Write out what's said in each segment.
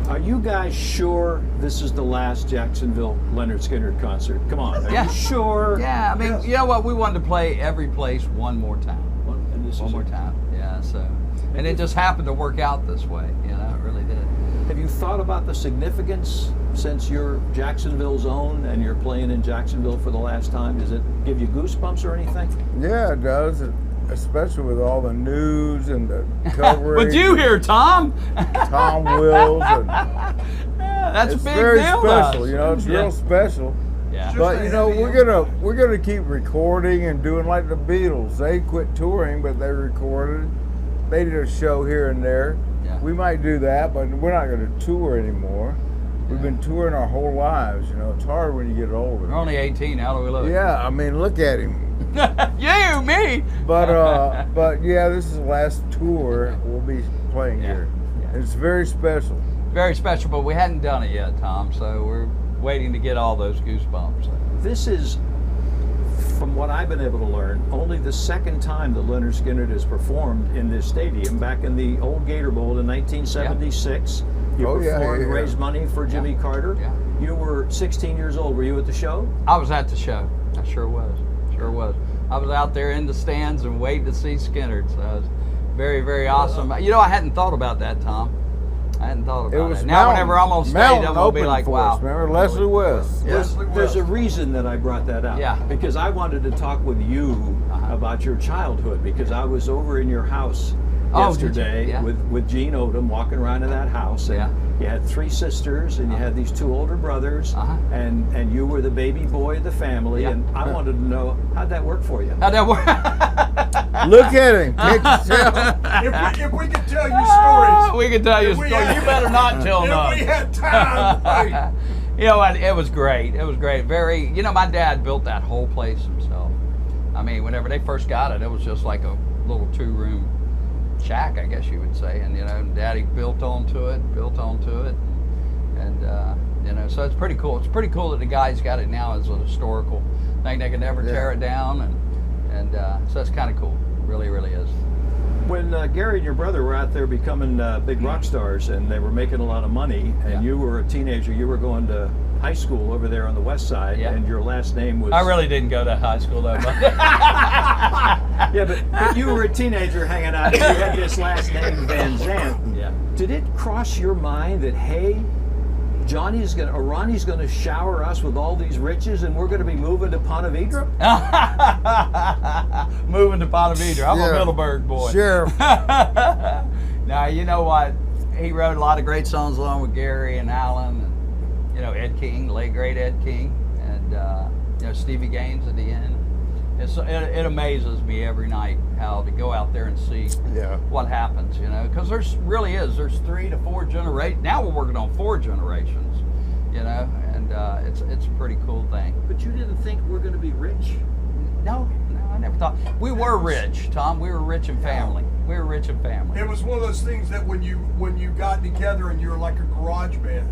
Are you guys sure this is the last Jacksonville Lynyrd Skynyrd concert? Come on, are you sure? Yeah, I mean, you know what? We wanted to play every place one more time. One more time. Yeah, so. And it just happened to work out this way, you know, it really did. Have you thought about the significance since you're Jacksonville's own and you're playing in Jacksonville for the last time? Does it give you goosebumps or anything? Yeah, it does, especially with all the news and the coverage. But you here, Tom? Tom Wills. And that's a it's big very deal. special, you know, it's real special. Yeah. But you know, we're gonna keep recording and doing like the Beatles. They quit touring, but they recorded. They did a show here and there. Yeah. We might do that, but we're not going to tour anymore. We've been touring our whole lives. You know, it's hard when you get older. We're only 18. How do we look? Yeah, I mean, look at him. You, me. But yeah, this is the last tour we'll be playing here. Yeah. It's very special. Very special, but we hadn't done it yet, Tom. So we're waiting to get all those goosebumps. This is, from what I've been able to learn, only the second time that Lynyrd Skynyrd has performed in this stadium. Back in the old Gator Bowl in 1976, you performed, raised money for Jimmy Carter. Yeah. You were 16 years old. Were you at the show? I was at the show. I sure was. Sure was. I was out there in the stands and waiting to see Skynyrd. So it was very, very awesome. You know, I hadn't thought about that, Tom. I hadn't thought about it. Now, whenever I'm on stage, I'm going to be like, wow. Remember Leslie West? There's a reason that I brought that out. Yeah. Because I wanted to talk with you about your childhood, because I was over in your house yesterday with Gene Odom walking around in that house. And you had 3 sisters and you had these 2 older brothers and you were the baby boy of the family. And I wanted to know, how'd that work for you? How'd that work? Look at him. Can't you tell? If we could tell you stories. We could tell you stories. You better not tell none. If we had time. You know, it was great. It was great. Very, you know, my dad built that whole place himself. I mean, whenever they first got it, it was just like a little 2-room shack, I guess you would say. And, you know, Daddy built onto it. And, you know, so it's pretty cool. It's pretty cool that the guys got it now as a historical thing. They can never tear it down. And so it's kind of cool. It really, really is. When Gary and your brother were out there becoming big rock stars and they were making a lot of money, and you were a teenager, you were going to high school over there on the west side, and your last name was... I really didn't go to high school though. But but you were a teenager hanging out and you had this last name, Van Zandt. Yeah. Did it cross your mind that, hey, Ronnie's going to shower us with all these riches and we're going to be moving to Ponte Vedra? Moving to Ponte Vedra. I'm a Middleburg boy. Sure. Now, you know what? He wrote a lot of great songs along with Gary and Alan and, you know, Ed King, late great Ed King, and, you know, Stevie Gaines at the end. It amazes me every night how to go out there and see what happens, you know, because there's 3 to 4 generations. Now we're working on 4 generations, you know, and it's a pretty cool thing. But you didn't think we're going to be rich? No, I never thought. We were rich, Tom. We were rich in family. We were rich in family. It was one of those things that when you got together and you were like a garage band,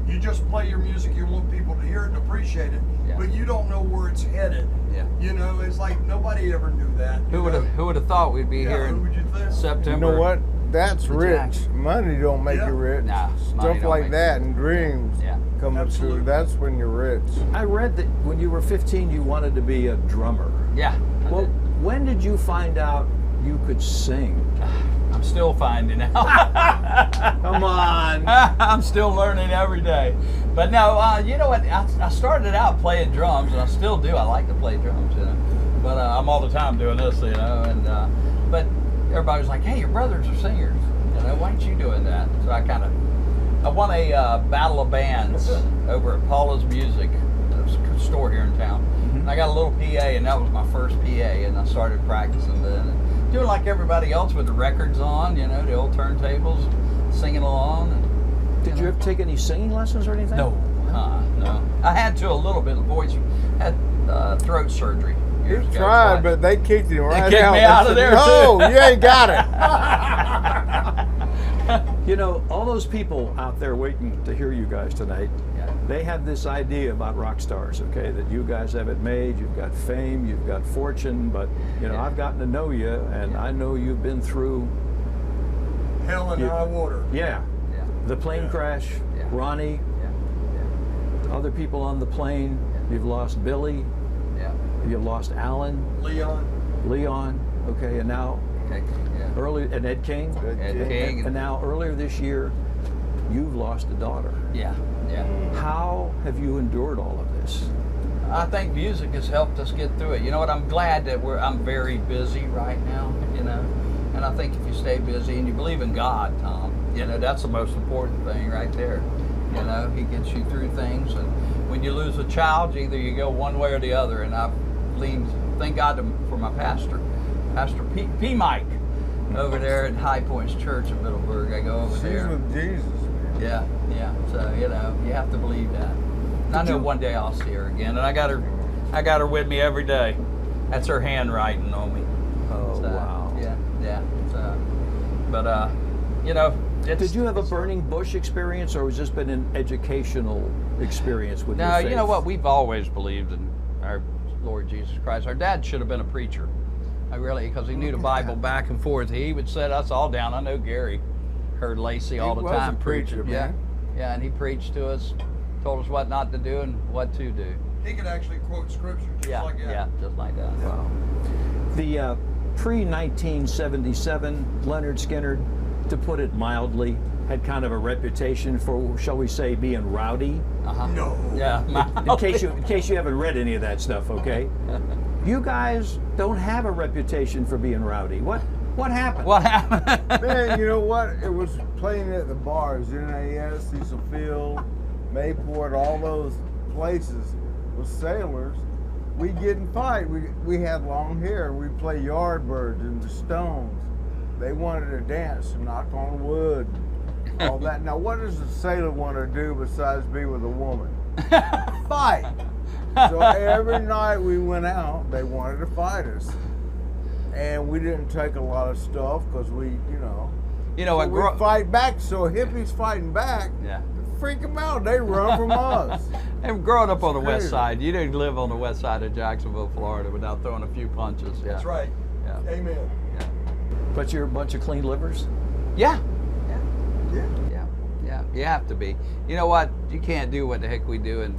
you just play your music, you want people to hear it and appreciate it, but you don't know where it's headed. Yeah. You know, it's like nobody ever knew that. Who would have thought we'd be here in September? You know what? That's rich. Money don't make you rich. Nah, Stuff like that and dreams coming true. That's when you're rich. I read that when you were 15, you wanted to be a drummer. Yeah. Well, when did you find out you could sing? I'm still finding out. Come on. I'm still learning every day. But no, you know what? I started out playing drums, and I still do. I like to play drums, you know. But I'm all the time doing this, you know. And but everybody was like, "Hey, your brothers are singers. You know, why aren't you doing that?" So I won a battle of bands over at Paula's Music, store here in town. And I got a little PA, and that was my first PA, and I started practicing then. And doing like everybody else with the records on, you know, the old turntables, singing along. And, Did you ever take any singing lessons or anything? No, no. I had to a little bit. The voice had throat surgery. He tried, but they kicked him right out. They kicked me out of there, no, too. you ain't got it. You know, all those people out there waiting to hear you guys tonight, they have this idea about rock stars, okay, that you guys have it made, you've got fame, you've got fortune, but, you know, I've gotten to know you, and I know you've been through... hell and high water. Yeah. The plane crash, Ronnie, other people on the plane. You've lost Billy. You've lost Alan. Leon. Okay, and now and Ed King. Ed King. And now earlier this year, you've lost a daughter. Yeah. How have you endured all of this? I think music has helped us get through it. You know what? I'm glad that I'm very busy right now, you know. And I think if you stay busy and you believe in God, Tom, you know, that's the most important thing right there. You know, He gets you through things. And when you lose a child, either you go one way or the other. And I've leaned, thank God for my pastor, Pastor P. Mike, over there at High Points Church in Middleburg. I go over there. She's with Jesus. Yeah. So, you know, you have to believe that. And I know one day I'll see her again, and I got her with me every day. That's her handwriting on me. Oh, so, wow. Yeah. So, but you know, did you have a burning bush experience, or has this been an educational experience with your faith? No, you know what? We've always believed in our Lord Jesus Christ. Our dad should have been a preacher. Because he knew the Bible back and forth. He would set us all down. I know Gary heard Lacey all the time preaching. Man. Yeah, and he preached to us, told us what not to do and what to do. He could actually quote scripture just like that. Yeah, just like that. Wow. The pre-1977 Lynyrd Skynyrd, to put it mildly, had kind of a reputation for, shall we say, being rowdy. No. Yeah. In case you haven't read any of that stuff, okay? You guys don't have a reputation for being rowdy. What happened? What happened? Man, you know what? It was playing at the bars, NAS, Cecil Field, Mayport, all those places with sailors. We'd get in fight. We had long hair. We'd play Yardbirds and the Stones. They wanted to dance and knock on wood, all that. Now, what does a sailor want to do besides be with a woman? Fight. So every night we went out, they wanted to fight us. And we didn't take a lot of stuff because we fight back. So hippies fighting back, freak them out. They run from us. And growing up on the west side, you didn't live on the west side of Jacksonville, Florida without throwing a few punches. Yeah. That's right. Yeah. Amen. Yeah. But you're a bunch of clean livers? Yeah. You have to be. You know what? You can't do what the heck we do and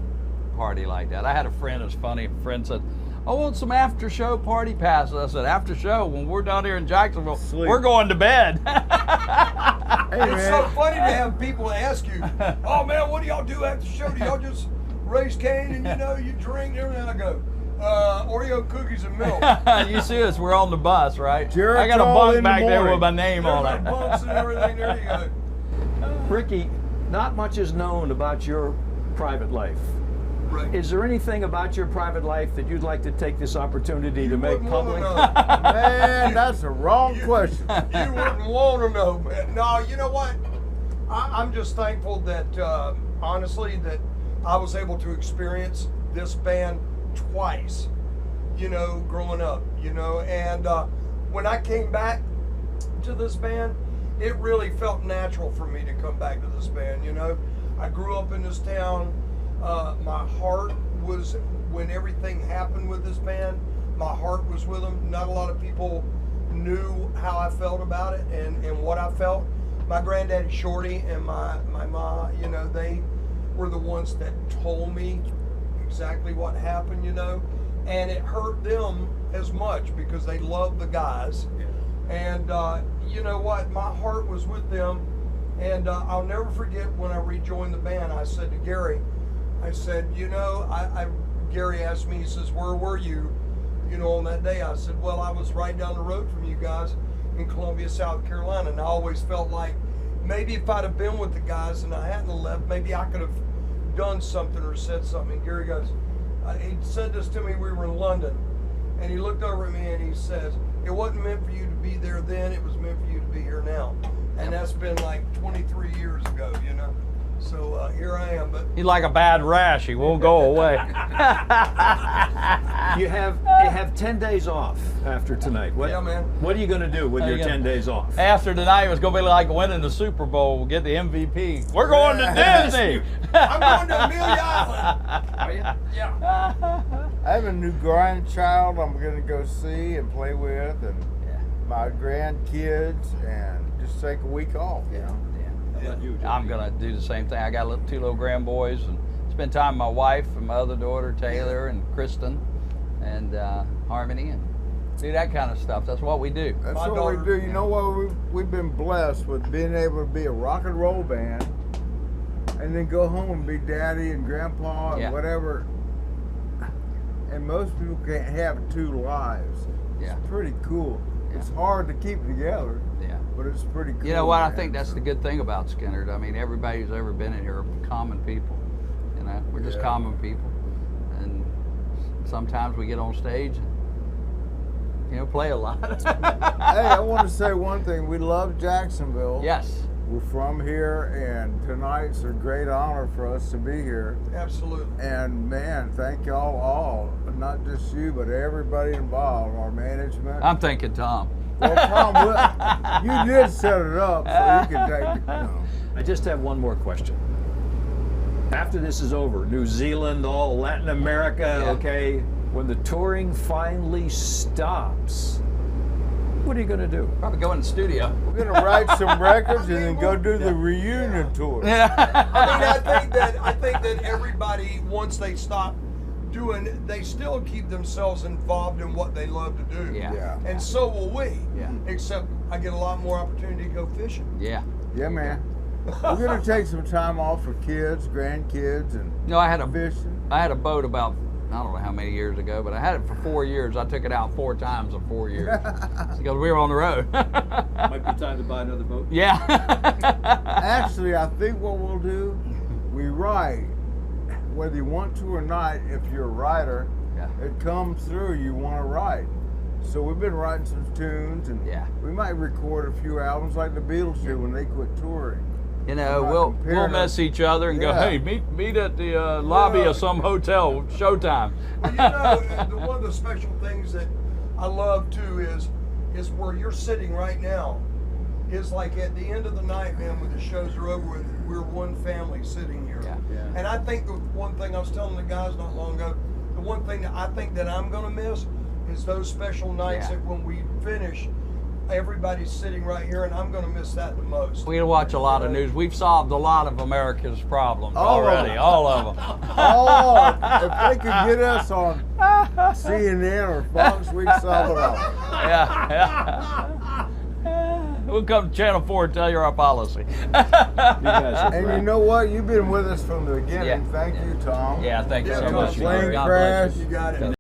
party like that. I had a friend, it was funny, a friend said, I want some after show party passes. I said, after show, when we're down here in Jacksonville, we're going to bed. It's so funny to have people ask you, oh man, what do y'all do after the show? Do y'all just raise cane and you drink and everything? I go, Oreo cookies and milk. You see us, we're on the bus, right? Geritol I got a bunk back there with my name on it. Bumps and everything, there you go. Ricky, not much is known about your private life. Right. Is there anything about your private life that you'd like to take this opportunity to make public? Man, that's a wrong question. You wouldn't want to know, man. No, you know what? I'm just thankful that, honestly, that I was able to experience this band twice, growing up, and when I came back to this band, it really felt natural for me to come back to this band, I grew up in this town. My heart was, when everything happened with this band, my heart was with them. Not a lot of people knew how I felt about it and what I felt. My granddaddy Shorty and my ma, they were the ones that told me exactly what happened, and it hurt them as much because they loved the guys. And you know what? My heart was with them. And I'll never forget when I rejoined the band, I said to Gary, I said, Gary asked me, he says, where were you, on that day? I said, well, I was right down the road from you guys in Columbia, South Carolina. And I always felt like maybe if I'd have been with the guys and I hadn't left, maybe I could have done something or said something. And Gary goes, he said this to me, we were in London. And he looked over at me and he says, it wasn't meant for you to be there then, it was meant for you to be here now. And that's been like 23 years ago, So here I am. But he's like a bad rash. He won't go away. You have 10 days off after tonight. Yeah, man. What are you going to do with your 10 days off? After tonight, it was going to be like winning the Super Bowl. We'll get the MVP. We're going to Disney. I'm going to Amelia Island. Are you? Yeah. I have a new grandchild I'm going to go see and play with, and my grandkids, and just take a week off. about you, Jimmy? I'm gonna do the same thing. I got two little grandboys and spend time with my wife and my other daughter Taylor and Kristen and Harmony and do that kind of stuff. That's what we do. That's My what daughter- we do. You know what? We've been blessed with being able to be a rock and roll band, and then go home and be daddy and grandpa and Yeah. whatever. And most people can't have two lives. Yeah. It's pretty cool. Yeah. It's hard to keep together, Yeah. but it's pretty cool. You know what? I man. think that's the good thing about Skynyrd. I mean, everybody who's ever been in here are common people. You know, we're just Yeah. common people, and sometimes we get on stage and play a lot. Hey, I want to say one thing. We love Jacksonville. Yes. We're from here, and tonight's a great honor for us to be here. Absolutely. And man, thank y'all all, not just you, but everybody involved, our management. I'm thinking Tom. Well, Tom, you did set it up, so you can take it. I just have one more question. After this is over, New Zealand, all Latin America, Yeah. okay, when the touring finally stops, what are you going to do? Probably go in the studio. We're gonna write some records and then go do the reunion tour. I mean, I think that everybody, once they stop doing, they still keep themselves involved in what they love to do. Yeah. Yeah. And so will we. Yeah. Except I get a lot more opportunity to go fishing. Yeah. Yeah, man. We're gonna take some time off for kids, grandkids, and No, I had fishing. a boat about, I don't know how many years ago, but I had it for 4 years. I took it out 4 times in 4 years because we were on the road. Might be time to buy another boat. Yeah. Actually, I think what we'll do, we write, whether you want to or not. If you're a writer, Yeah. it comes through. You want to write. So we've been writing some tunes, and Yeah. we might record a few albums like the Beatles did when they quit touring. You know, Right, we'll compared miss to- each other and go, Yeah. hey, meet at the lobby Yeah. of some hotel, showtime. Well, you know, one of the special things that I love too is where you're sitting right now. Is like at the end of the night, man, when the shows are over with, we're one family sitting here. Yeah. Yeah. And I think the one thing I was telling the guys not long ago, the one thing that I think that I'm gonna miss is those special nights Yeah. that when we finish, everybody's sitting right here, and I'm gonna miss that the most. We watch a lot of news. We've solved a lot of America's problems All of already, them. all of them. Oh, if they could get us on CNN or Fox, we'd solve it all. Yeah. We'll come to Channel 4 and tell you our policy. You guys are And great. you know what? You've been with us from the beginning. Yeah. Thank you, Tom. Yeah, thank you Yeah, so Tom, much. plane God bless crash. you. You got it.